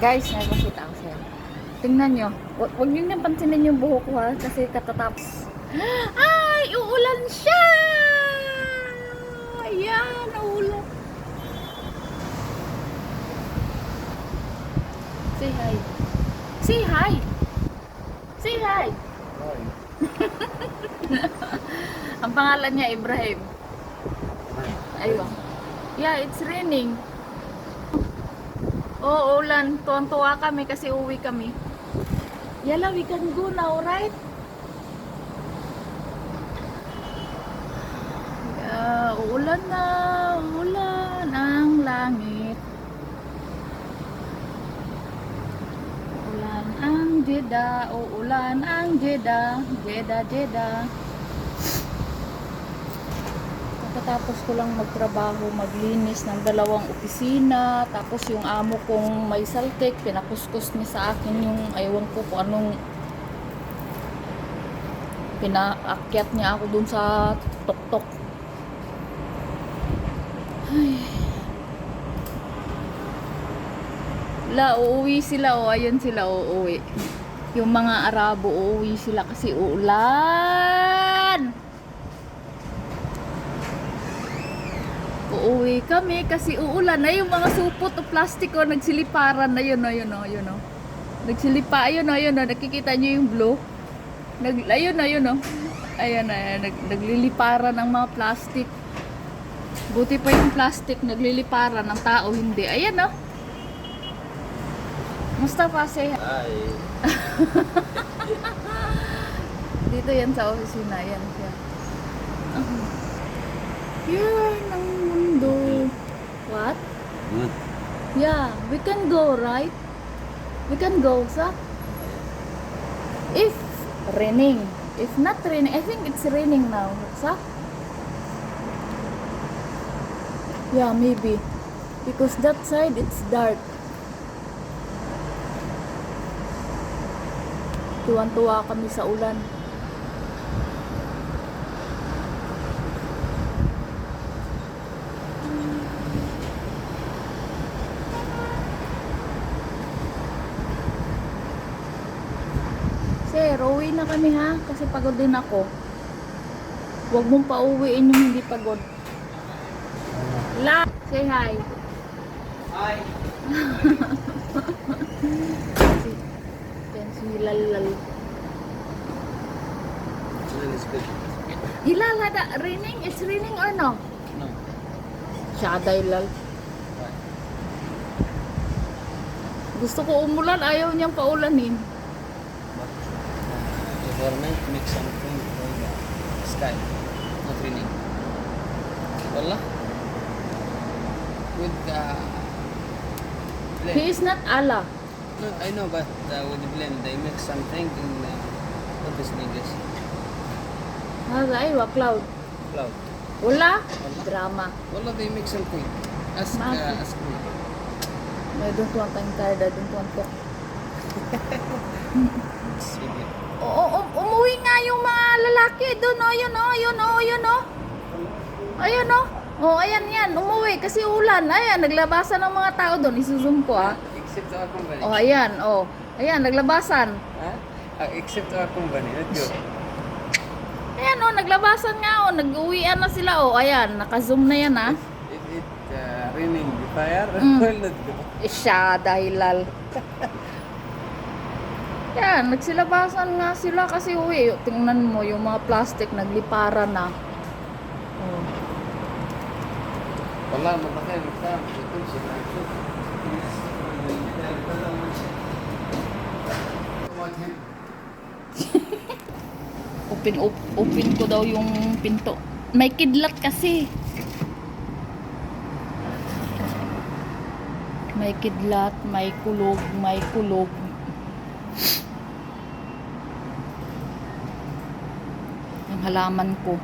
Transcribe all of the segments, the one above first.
Guys, may makita ako sa'yo. Tingnan nyo. Huwag nyo nang pansinin yung buhok ko ha. Kasi katatapos. Ay! Uulan siya! Ayan, uulan. Say hi. Say hi! Say hi! Hi. Ang pangalan niya, Ibrahim. Ayun. Yeah, it's raining. Oh, ulan. Tuwang-tuwa kami kasi uwi kami. Yala, we can go now, right? Yeah, uulan na. Uulan ang langit. Uulan ang Jeddah. Uulan ang Jeddah. Jeddah, Jeddah. Tapos ko lang magtrabaho, maglinis ng 2 opisina. Tapos yung amo kong may saltik, pinakuskus niya sa akin yung, aywan ko kung anong pinaakyat niya ako dun sa tok-tok. Ay. Uuwi sila, ayun sila uuwi. Yung mga Arabo uuwi sila kasi uulan. Uuwi kami kasi uulan na yung mga supot o plastiko nagsiliparan na yun. Nagsilipa, ayun, nakikita nyo yung blue. Ayun, nagliliparan ng mga plastic. Buti pa yung plastic nagliliparan, ng tao hindi. Ayan o. Mustafa, say Hi. dito yan sa opisina, yan siya. Yan ang mundo. What? Good. Yeah, we can go, right? We can go, sa? If raining. If not raining, I think it's raining now, sa? Yeah, maybe. Because that side, it's dark. Tuwan-tuwa kami sa ulan. Sir, uwi na kami ha, kasi pagod din ako. Huwag mong pauwiin yung hindi pagod. La, say hi. Hi. Yan si Lalal. It's good. Ilalada, raining? It's raining or no? No. Shaday lal. Why? Gusto ko umulan, ayaw niyang paulanin. But the government makes something for the sky, not raining. Wallah. With the blend. He is not Allah. No, I know, but with the blend, they make something in what is in English? Haga, aywa, cloud. Cloud. Wala? Wala. Drama. Wallah, they make something. Ask Bakit? me. May doon tuwang tayong tarda, doon tuwang tok. Sige. Umuwi nga yung mga lalaki doon, yun o. Ayun o. Oh, ayan yan, umuwi kasi ulan. Ayan, naglabasan ng mga tao doon. Isusum ko Except our company. Oh, ayan, oh. Ayan, naglabasan. Huh? Except our company, not you. Ayan oh, naglabasan nga oh. Nag-uwian na sila oh. Ayan, naka-zoom na yan If it raining, the fire will not go. Siya, dahil lal. Yan, nagsilabasan nga sila kasi uwi. Tingnan mo, yung mga plastic nagliparan na. Oh. Wallah, matakay, magkam. Ito siya. Open ko daw yung pinto. May kidlat kasi. May kidlat, may kulog, may kulog. Yung halaman ko.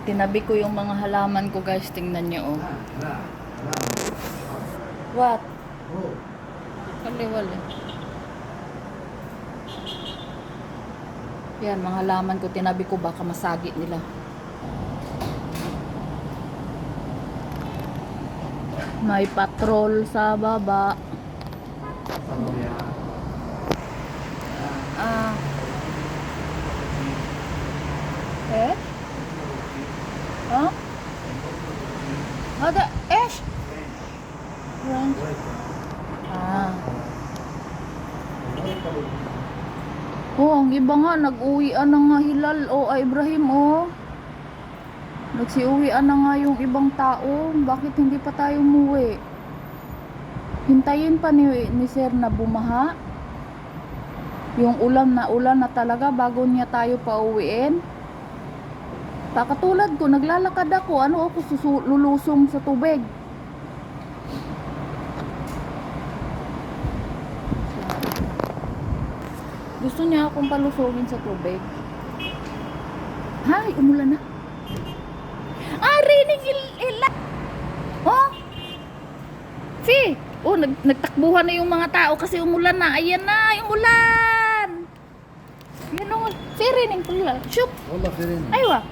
Tinabi ko yung mga halaman ko, guys. Tingnan nyo, oh. What? Wali. Yan, mga halaman ko. Tinabi ko, baka masagi nila. May patrol sa baba. Oh, ang iba nga, nag-uwian na nga Hilal. Oh, Ibrahim, oh. Nagsiuwian na nga yung ibang tao. Bakit hindi pa tayo umuwi? Hintayin pa ni Sir na bumaha. Yung ulan na talaga bago niya tayo pauwiin. Katulad ko, naglalakad ako. Ano ako lulusong sa tubig? Gusto niya akong palusogin sa tubig. Hay, umulan na. Ah, rinig ila. Oh. Si. Oh, nagtakbuhan na yung mga tao kasi umulan na. Ayan na, yung ulan. Yan o. Si, rinig pula. Shup. والله في ريني. Aywa.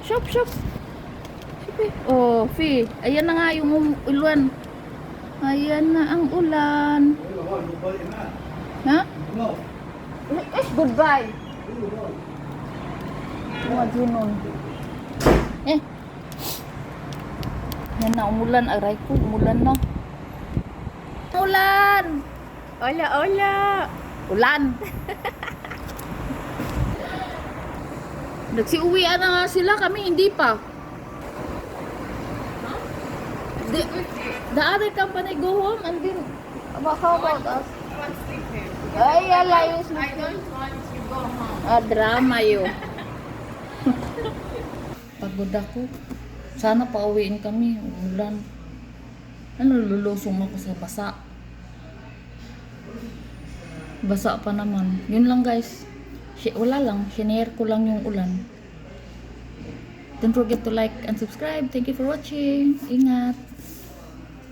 Shup, shup. Sipi. Oh, Fi. Ayan na nga yung ulan. Ayan na ang ulan. Ha? It's goodbye. Mga ginon. Yan na, umulan. Aray ko, umulan na. Ulan! Hola, hola. Ulan! Nagsiuwian na nga sila, kami hindi pa. The other company go home and then how about us? Ay, alayo I don't want you go home. drama yun. Pagod ako. Sana pauwiin kami. Ulan. Ano, lulusong ako sa basa. Basa pa naman. Yun lang guys. Wala lang. Shinare ko lang yung ulan. Don't forget to like and subscribe. Thank you for watching. Ingat.